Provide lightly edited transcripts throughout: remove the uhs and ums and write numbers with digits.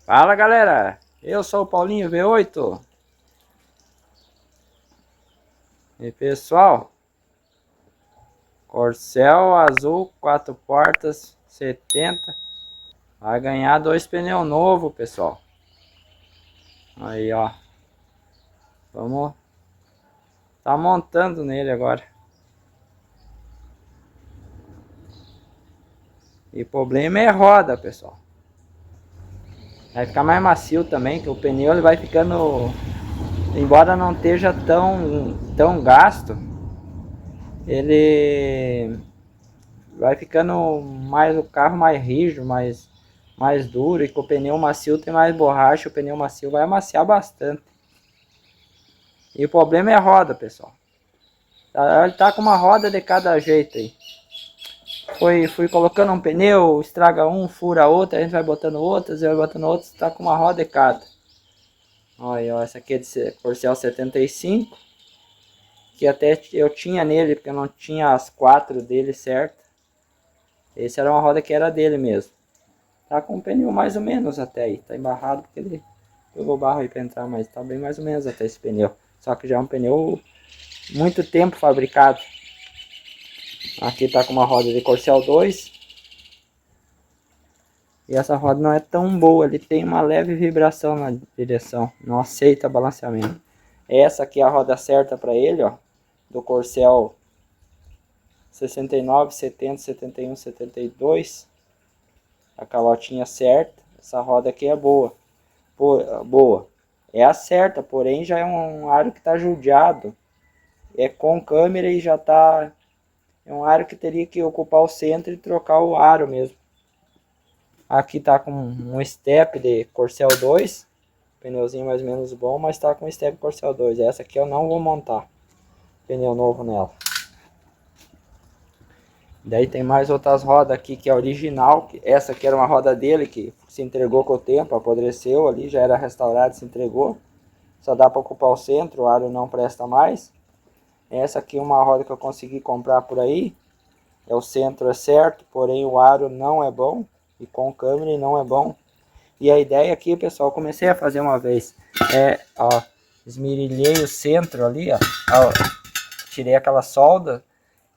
Fala galera, eu sou o Paulinho V8 e pessoal, Corcel azul 4 portas 70 vai ganhar 2 pneus novos, pessoal. Aí ó, vamos tá montando nele agora. E o problema é roda, pessoal. Vai ficar mais macio também, que o pneu ele vai ficando, embora não esteja tão gasto, ele vai ficando mais o carro mais rígido, mais duro, e com o pneu macio tem mais borracha, o pneu macio vai amaciar bastante. E o problema é a roda, pessoal. Ele tá com uma roda de cada jeito aí. Fui colocando um pneu, estraga um, fura outro, a gente vai botando outras, vai botando outras, tá com uma roda de cada. Olha, ó, essa aqui é de Corcel 75, que até eu tinha nele, porque eu não tinha as 4 dele certo. Esse era uma roda que era dele mesmo. Tá com o pneu mais ou menos até aí. Tá embarrado porque ele pegou barro aí pra entrar, mas tá bem mais ou menos até esse pneu. Só que já é um pneu muito tempo fabricado. Aqui tá com uma roda de Corcel 2. E essa roda não é tão boa. Ele tem uma leve vibração na direção. Não aceita balanceamento. Essa aqui é a roda certa para ele, ó. Do Corcel 69, 70, 71, 72. A calotinha certa. Essa roda aqui é boa. Boa. É a certa, porém já é um aro que está judiado. É com câmera e já tá... É um aro que teria que ocupar o centro e trocar o aro mesmo. Aqui tá com um step de Corcel 2. Pneuzinho mais ou menos bom, mas tá com step Corcel 2. Essa aqui eu não vou montar pneu novo nela. Daí tem mais outras rodas aqui que é original. Essa aqui era uma roda dele que se entregou com o tempo, apodreceu ali, já era restaurado, se entregou. Só dá para ocupar o centro, o aro não presta mais. Essa aqui é uma roda que eu consegui comprar por aí. O centro é certo, porém o aro não é bom. E com câmera não é bom. E a ideia aqui, pessoal, eu comecei a fazer uma vez. Ó, esmerilhei o centro ali, ó. Tirei aquela solda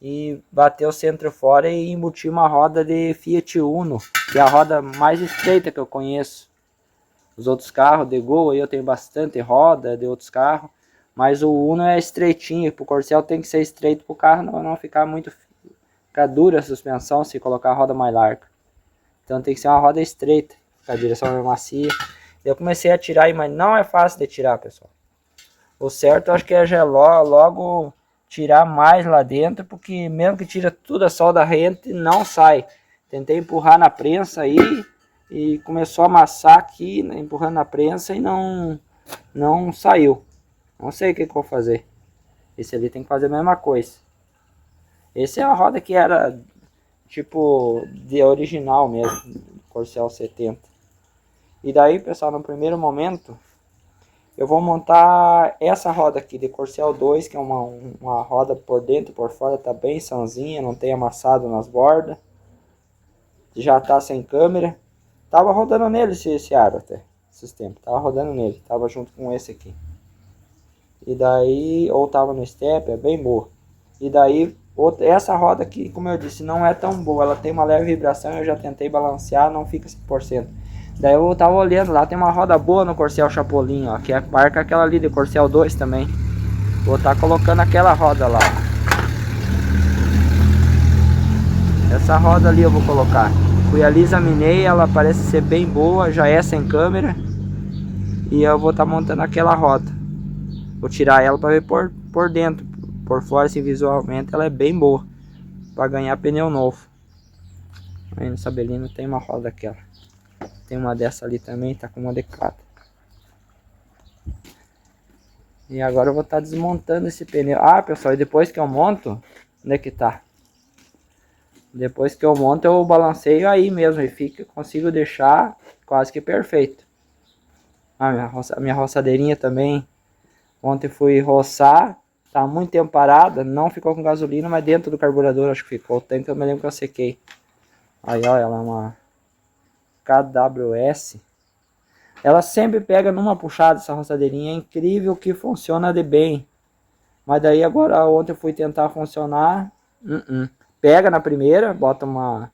e bateu o centro fora e embuti uma roda de Fiat Uno, que é a roda mais estreita que eu conheço. Os outros carros de Gol aí eu tenho bastante roda de outros carros, mas o Uno é estreitinho. Pro Corcel tem que ser estreito para o carro não ficar muito, ficar dura a suspensão se colocar a roda mais larga. Então tem que ser uma roda estreita, a direção é macia. Eu comecei a tirar aí, mas não é fácil de tirar, pessoal. O certo eu acho que é já logo tirar mais lá dentro, porque mesmo que tira tudo a solda rente, não sai. Tentei empurrar na prensa aí e começou a amassar aqui, né, empurrando na prensa e não saiu. Não sei o que eu vou fazer. Esse ali tem que fazer a mesma coisa. Esse é a roda que era tipo de original mesmo, Corcel 70. E daí, pessoal, no primeiro momento eu vou montar essa roda aqui de Corcel 2, que é uma roda por dentro e por fora, tá bem sãozinha, não tem amassado nas bordas. Já tá sem câmera. Tava rodando nele esse aro até, esses tempos. Tava rodando nele, tava junto com esse aqui. E daí, ou tava no step, é bem boa. E daí, essa roda aqui, como eu disse, não é tão boa. Ela tem uma leve vibração, eu já tentei balancear, não fica 100%. Daí eu tava olhando lá, tem uma roda boa no Corcel Chapolin, ó, que é marca aquela ali de Corcel 2 também. Vou estar colocando aquela roda lá. Essa roda ali eu vou colocar. Fui ali, examinei, ela parece ser bem boa, já é sem câmera. E eu vou estar montando aquela roda. Vou tirar ela para ver por dentro. Por fora, assim, visualmente, ela é bem boa. Para ganhar pneu novo. Aí no Sabelino tem uma roda daquela. Tem uma dessa ali também, tá com uma de cada. E agora eu vou estar desmontando esse pneu. Ah, pessoal, e depois que eu monto, onde é que tá? Depois que eu monto, eu balanceio aí mesmo e consigo deixar quase que perfeito. Ah, minha roçadeirinha também. Ontem fui roçar, tá muito tempo parada, não ficou com gasolina, mas dentro do carburador acho que ficou. O tanque eu me lembro que eu sequei. Aí, ó, ela é uma KWS. Ela sempre pega numa puxada essa roçadeirinha, é incrível que funciona de bem. Mas daí agora ontem eu fui tentar funcionar, pega na primeira, bota uma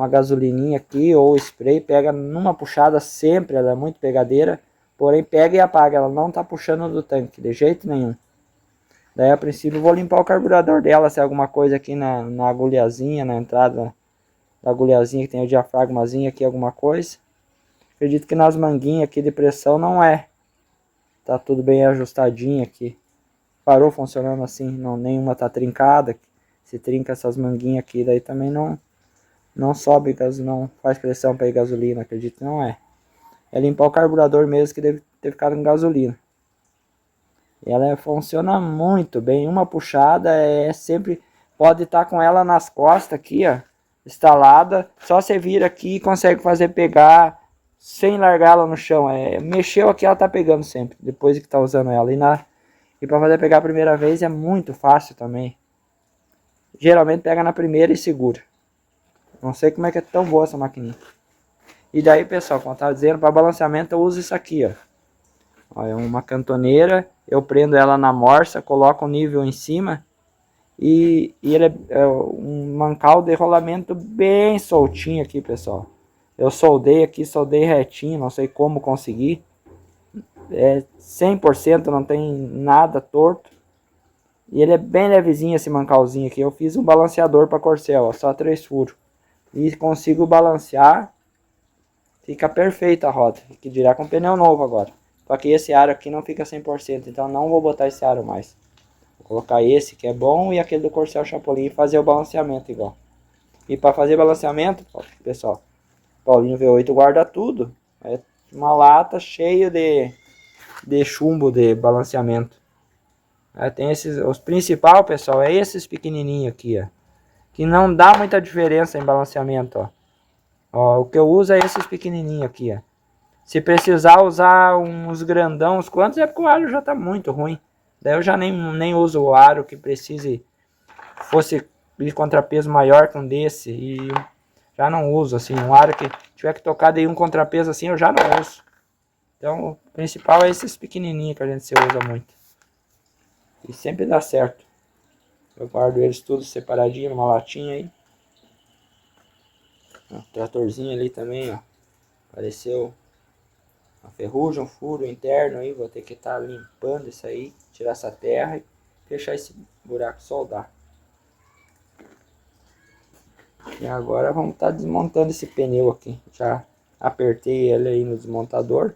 gasolininha aqui ou spray, pega numa puxada sempre, ela é muito pegadeira, porém pega e apaga, ela não tá puxando do tanque de jeito nenhum. Daí a princípio eu vou limpar o carburador dela, se é alguma coisa aqui na agulhazinha, na entrada da agulhazinha que tem o diafragmazinho aqui, alguma coisa. Acredito que nas manguinhas aqui de pressão não é. Tá tudo bem ajustadinho aqui. Parou funcionando assim, não, nenhuma tá trincada. Se trinca essas manguinhas aqui, daí também não sobe, não faz pressão para ir gasolina, acredito que não é. É limpar o carburador mesmo que deve ter ficado com gasolina. E ela funciona muito bem, uma puxada é sempre, pode estar com ela nas costas aqui, ó, instalada, só você vira aqui e consegue fazer pegar sem largá-la no chão. Mexeu aqui, ela tá pegando sempre, depois que tá usando ela. E para fazer pegar a primeira vez é muito fácil também. Geralmente pega na primeira e segura. Não sei como é que é tão boa essa maquininha. E daí, pessoal, como eu tava dizendo, para balanceamento eu uso isso aqui, ó. Ó, é uma cantoneira, eu prendo ela na morsa, coloco o nível em cima e ele é um mancal de rolamento bem soltinho aqui, pessoal. Eu soldei aqui, soldei retinho, não sei como consegui. É 100%, não tem nada torto. E ele é bem levezinho esse mancalzinho aqui. Eu fiz um balanceador para Corcel, ó, só 3 furos. E consigo balancear. Fica perfeita a roda. Que dirá com pneu novo agora. Só que esse aro aqui não fica 100%. Então não vou botar esse aro mais. Vou colocar esse que é bom e aquele do Corcel Chapolin e fazer o balanceamento igual. E para fazer balanceamento, pessoal, Paulinho V8 guarda tudo. É uma lata cheia de chumbo de balanceamento. Tem os principais, pessoal, é esses pequenininhos aqui, ó. Que não dá muita diferença em balanceamento, ó. Ó, o que eu uso é esses pequenininhos aqui, ó. Se precisar usar uns grandão, uns quantos, é porque o aro já tá muito ruim. Daí eu já nem uso o aro que precise, fosse de contrapeso maior que um desse. E já não uso, assim, um aro que tiver que tocar de um contrapeso assim, eu já não uso. Então, o principal é esses pequenininhos que a gente se usa muito. E sempre dá certo. Eu guardo eles todos separadinho numa latinha aí. Ó, tratorzinho ali também, ó. Apareceu uma ferrugem, um furo interno aí. Vou ter que estar limpando isso aí. Tirar essa terra e fechar esse buraco, soldar. E agora vamos estar desmontando esse pneu aqui. Já apertei ele aí no desmontador.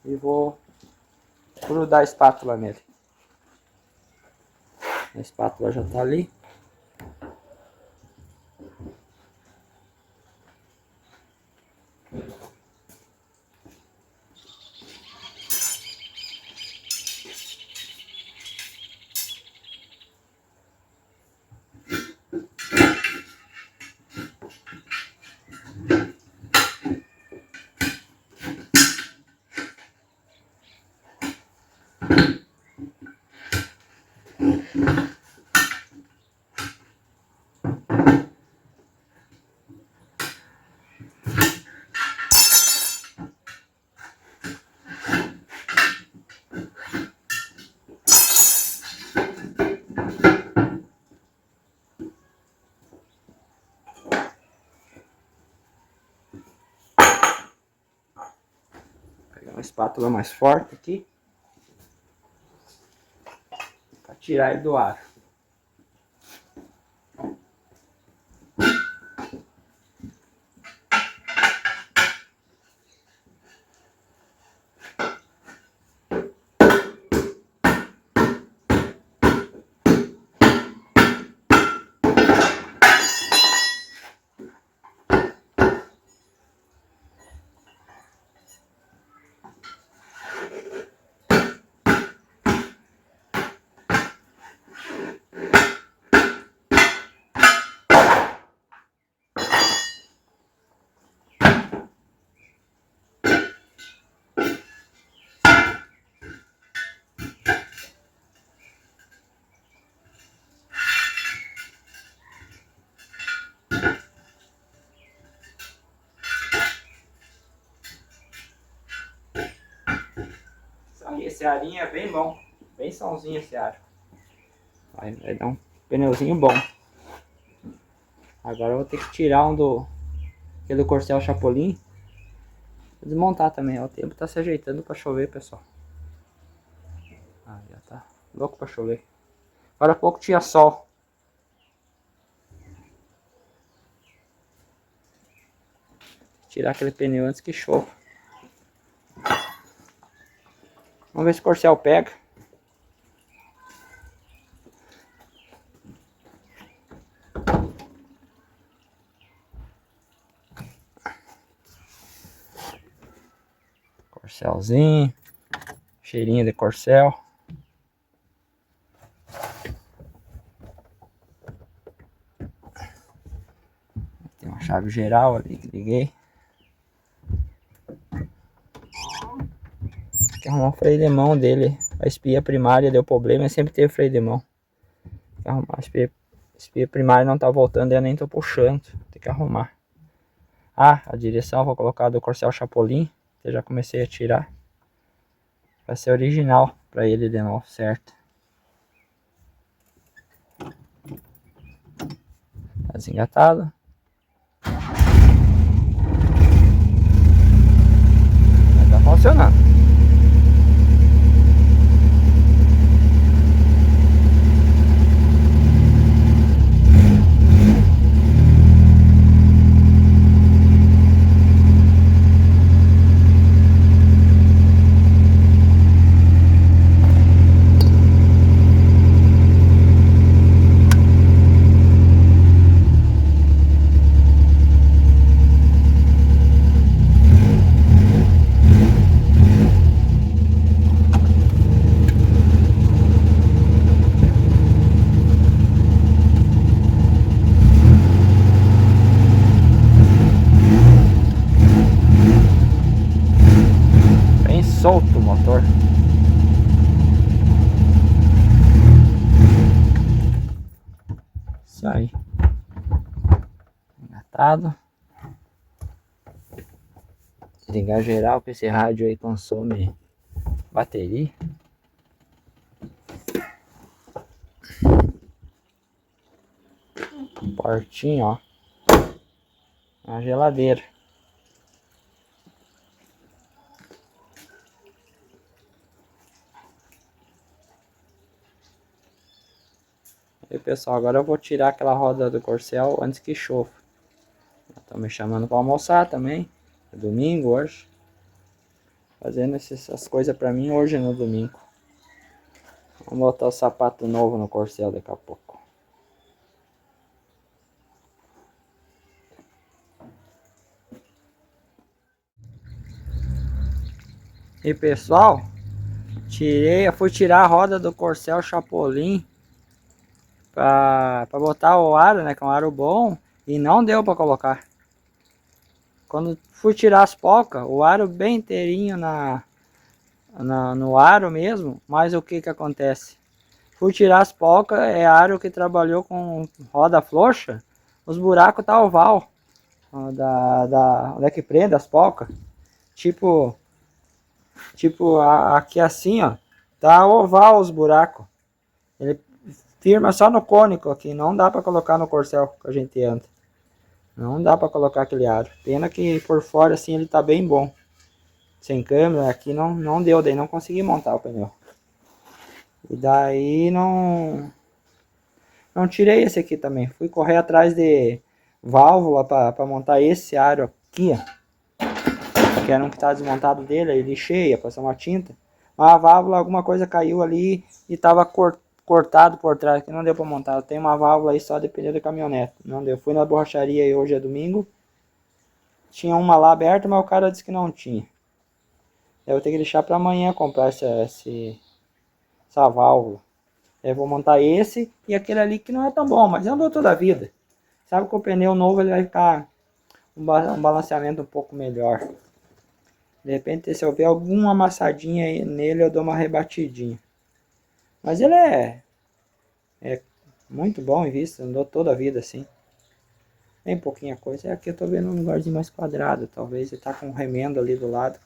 E vou grudar a espátula nele. A espátula já está ali. Pegar uma espátula mais forte aqui. Para tirar ele do aro. Esse arinho é bem bom. Bem somzinho esse aro. Vai dar um pneuzinho bom. Agora eu vou ter que tirar aquele do Corcel Chapolin. Vou desmontar também. Ó, o tempo tá se ajeitando pra chover, pessoal. Ah, já tá louco pra chover. Agora há pouco tinha sol. Tirar aquele pneu antes que chova. Vamos ver se o Corcel pega. Corcelzinho. Cheirinho de Corcel. Tem uma chave geral ali que liguei. Tem que arrumar o freio de mão dele. A espia primária deu problema, sempre teve freio de mão. Tem que arrumar. A espia primária não tá voltando e eu nem tô puxando. Tem que arrumar. Ah, a direção vou colocar do Corcel Chapolin. Eu já comecei a tirar. Vai ser original pra ele de novo, certo? Tá desengatado. Mas tá funcionando. Solto o motor. Isso aí. Engatado. Ligar geral, que esse rádio aí consome bateria. Portinho, ó. Uma geladeira. E pessoal, agora eu vou tirar aquela roda do Corcel antes que chova. Estão me chamando para almoçar também. É domingo hoje. Fazendo essas coisas para mim hoje no domingo. Vamos botar o sapato novo no Corcel daqui a pouco. E pessoal, fui tirar a roda do Corcel Chapolin para botar o aro, né, que é um aro bom, e não deu para colocar. Quando fui tirar as polcas, o aro bem inteirinho no aro mesmo, mas o que acontece? Fui tirar as polcas, é aro que trabalhou com roda floxa, os buracos tá oval, onde é que prende as polcas, tipo aqui assim, ó, tá oval os buracos, ele firma só no cônico aqui, não dá para colocar no Corcel que a gente anda, não dá para colocar aquele aro, pena que por fora assim ele tá bem bom, sem câmera, aqui não deu, daí não consegui montar o pneu, e daí não tirei esse aqui também, fui correr atrás de válvula para montar esse aro aqui, ó. Que era um que tá desmontado dele, aí lixei, ia passar uma tinta, mas a válvula, alguma coisa caiu ali e tava cortado por trás, que não deu para montar. Eu tenho uma válvula aí só de pneu de caminhonete, não deu. Fui na borracharia e hoje é domingo, tinha uma lá aberta, mas o cara disse que não tinha. Eu vou ter que deixar para amanhã comprar essa válvula. Eu vou montar esse e aquele ali que não é tão bom, mas andou toda a vida. Sabe que o pneu novo ele vai ficar um balanceamento um pouco melhor. De repente, se eu ver alguma amassadinha nele, eu dou uma rebatidinha. Mas ele é muito bom em vista, andou toda a vida assim. Tem pouquinha coisa. Aqui eu tô vendo um lugarzinho mais quadrado, talvez ele tá com um remendo ali do lado.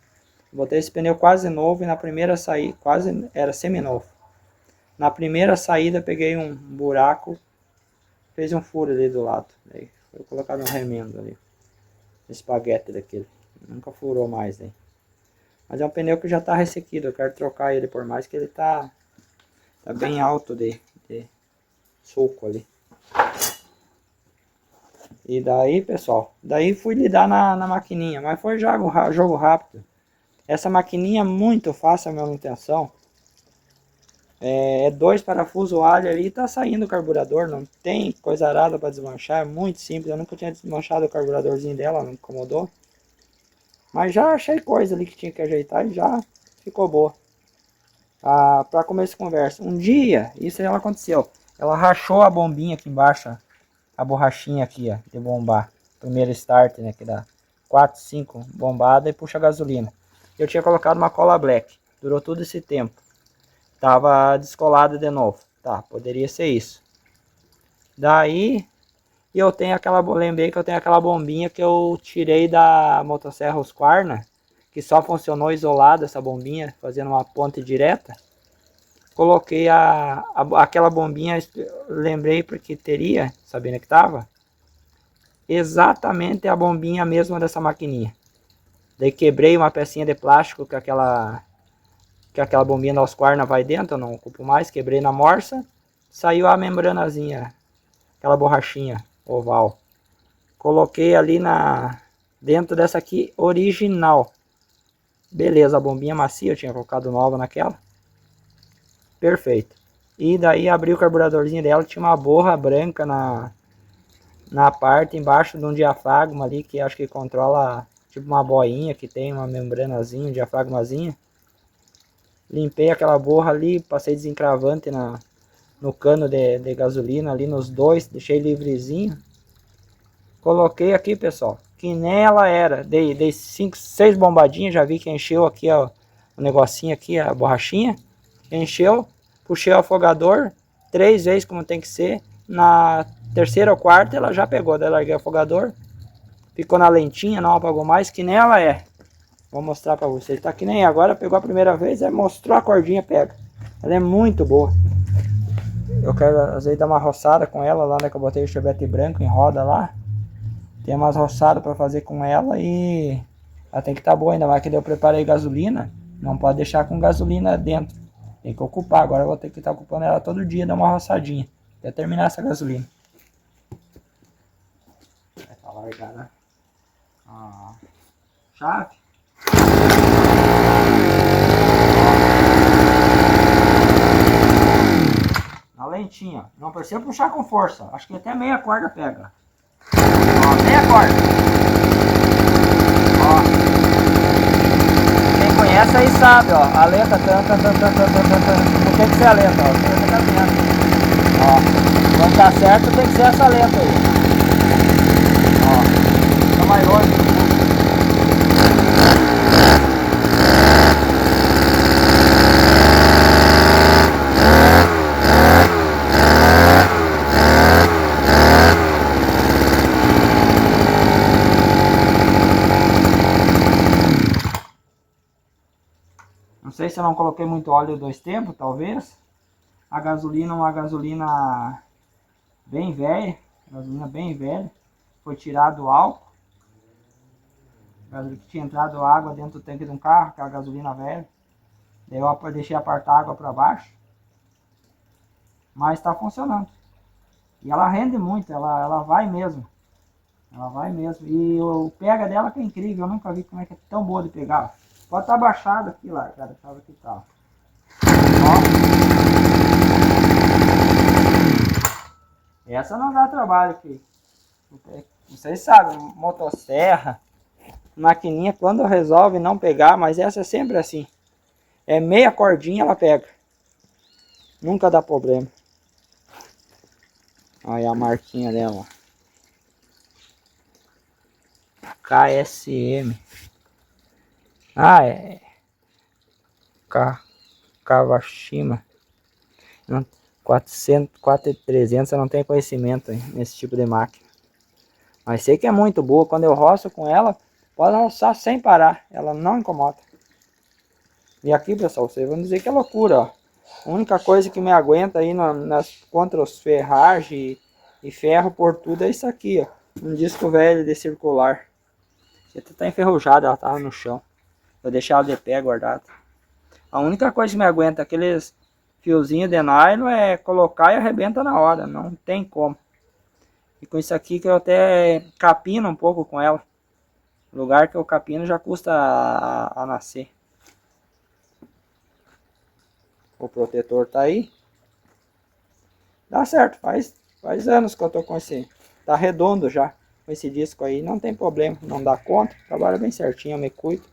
Botei esse pneu quase novo e na primeira saída, quase era semi-novo. Na primeira saída peguei um buraco, fez um furo ali do lado. Aí foi colocado um remendo ali. Espaguete daquele. Nunca furou mais aí. Mas é um pneu que já tá ressequido. Eu quero trocar ele por mais que ele tá bem alto de soco ali. E daí, pessoal, daí fui lidar na maquininha, mas foi jogo rápido. Essa maquininha é muito fácil, a manutenção. É 2 parafusos alho ali e tá saindo o carburador, não tem coisa arada para desmanchar, é muito simples. Eu nunca tinha desmanchado o carburadorzinho dela, não incomodou. Mas já achei coisa ali que tinha que ajeitar e já ficou boa. Para começo de conversa, um dia, isso aí ela aconteceu, ela rachou a bombinha aqui embaixo, a borrachinha aqui, ó, de bombar. Primeiro start, né, que dá 4, 5 bombada e puxa a gasolina. Eu tinha colocado uma cola black, durou todo esse tempo. Tava descolado de novo. Tá, poderia ser isso. Daí, eu tenho aquela, lembrei que eu tenho aquela bombinha que eu tirei da motosserra Husqvarna, que só funcionou isolada essa bombinha, fazendo uma ponte direta. Coloquei aquela bombinha, lembrei porque teria, sabendo que tava, exatamente a bombinha mesma dessa maquininha. Daí quebrei uma pecinha de plástico que aquela bombinha da Husqvarna vai dentro, eu não ocupo mais, quebrei na morsa, saiu a membranazinha, aquela borrachinha oval. Coloquei ali dentro dessa aqui original. Beleza, a bombinha macia, eu tinha colocado nova naquela. Perfeito. E daí abri o carburadorzinho dela, tinha uma borra branca na parte embaixo de um diafragma ali, que acho que controla tipo uma boinha que tem uma membranazinha, um diafragmazinho. Limpei aquela borra ali, passei desencravante no cano de gasolina ali nos dois, deixei livrezinho. Coloquei aqui, pessoal, que nem ela era. Dei 5, 6 bombadinhas, já vi que encheu aqui, ó, o negocinho aqui, a borrachinha. Encheu, puxei o afogador, 3 vezes como tem que ser. Na terceira ou quarta ela já pegou, daí larguei o afogador. Ficou na lentinha, não apagou mais, que nem ela é. Vou mostrar pra vocês. Tá que nem agora, pegou a primeira vez, mostrou a cordinha, pega. Ela é muito boa. Eu quero, às vezes, dar uma roçada com ela lá, né? Que eu botei o chevette branco em roda lá. Tem umas roçadas pra fazer com ela e ela tem que estar boa. Ainda mais que eu preparei gasolina. Não pode deixar com gasolina dentro. Tem que ocupar. Agora eu vou ter que estar ocupando ela todo dia, dar uma roçadinha. Até terminar essa gasolina. Vai tá largada a chave. Na lentinha. Não precisa puxar com força. Acho que até meia corda pega. Ó, meia corda. Ó. Quem conhece aí sabe, ó. A lenta não tem que ser a lenta, ó. Tem que ser caminhando. Ó. Quando tá certo tem que ser essa lenta aí. Ó. Fica mais longe. Não sei se eu não coloquei muito óleo 2 tempos, talvez. A gasolina é uma gasolina bem velha. Gasolina bem velha. Foi tirado o álcool. Que tinha entrado água dentro do tanque de um carro, aquela gasolina velha. Daí eu deixei apartar a água para baixo. Mas está funcionando. E ela rende muito, ela vai mesmo. Ela vai mesmo. E o pega dela que é incrível. Eu nunca vi como é que é tão boa de pegar. Pode estar baixado aqui lá, cara. Sabe que tá. Ó. Essa não dá trabalho aqui. Vocês sabem, motosserra, maquininha, quando resolve não pegar, mas essa é sempre assim. É meia cordinha, ela pega. Nunca dá problema. Olha a marquinha dela. KSM. Ah, é. Kawashima. 400, 4300 eu não tenho conhecimento nesse tipo de máquina. Mas sei que é muito boa. Quando eu roço com ela, pode roçar sem parar. Ela não incomoda. E aqui, pessoal, vocês vão dizer que é loucura, ó. A única coisa que me aguenta aí contra os ferragens e ferro por tudo é isso aqui, ó. Um disco velho de circular. Esse tá enferrujado, ela tava no chão. Eu deixei ela de pé guardada. A única coisa que me aguenta aqueles fiozinhos de nylon é colocar e arrebenta na hora. Não tem como. E com isso aqui que eu até capino um pouco com ela. O lugar que eu capino já custa a nascer. O protetor tá aí. Dá certo, faz anos que eu tô com esse. Tá redondo já. Com esse disco aí não tem problema, não dá conta. Trabalha bem certinho, eu me cuido.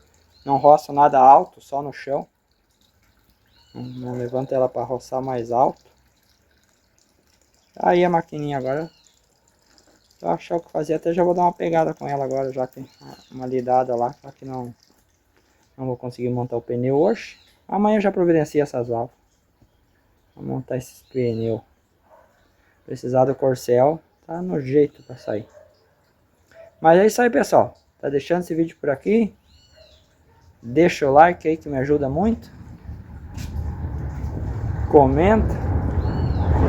Não roço nada alto, só no chão. Não levanto ela para roçar mais alto. Aí a maquininha agora. Eu achar o que fazer, até já vou dar uma pegada com ela agora, já que tem uma lidada lá. Só que não vou conseguir montar o pneu hoje. Amanhã eu já providencio essas válvulas. Vou montar esses pneus. Precisar do Corcel, tá no jeito para sair. Mas é isso aí, pessoal. Tá deixando esse vídeo por aqui. Deixa o like aí que me ajuda muito. Comenta.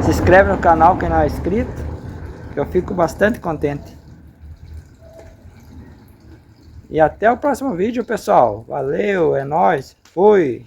Se inscreve no canal quem não é inscrito, que eu fico bastante contente. E até o próximo vídeo, pessoal. Valeu, é nóis. Fui.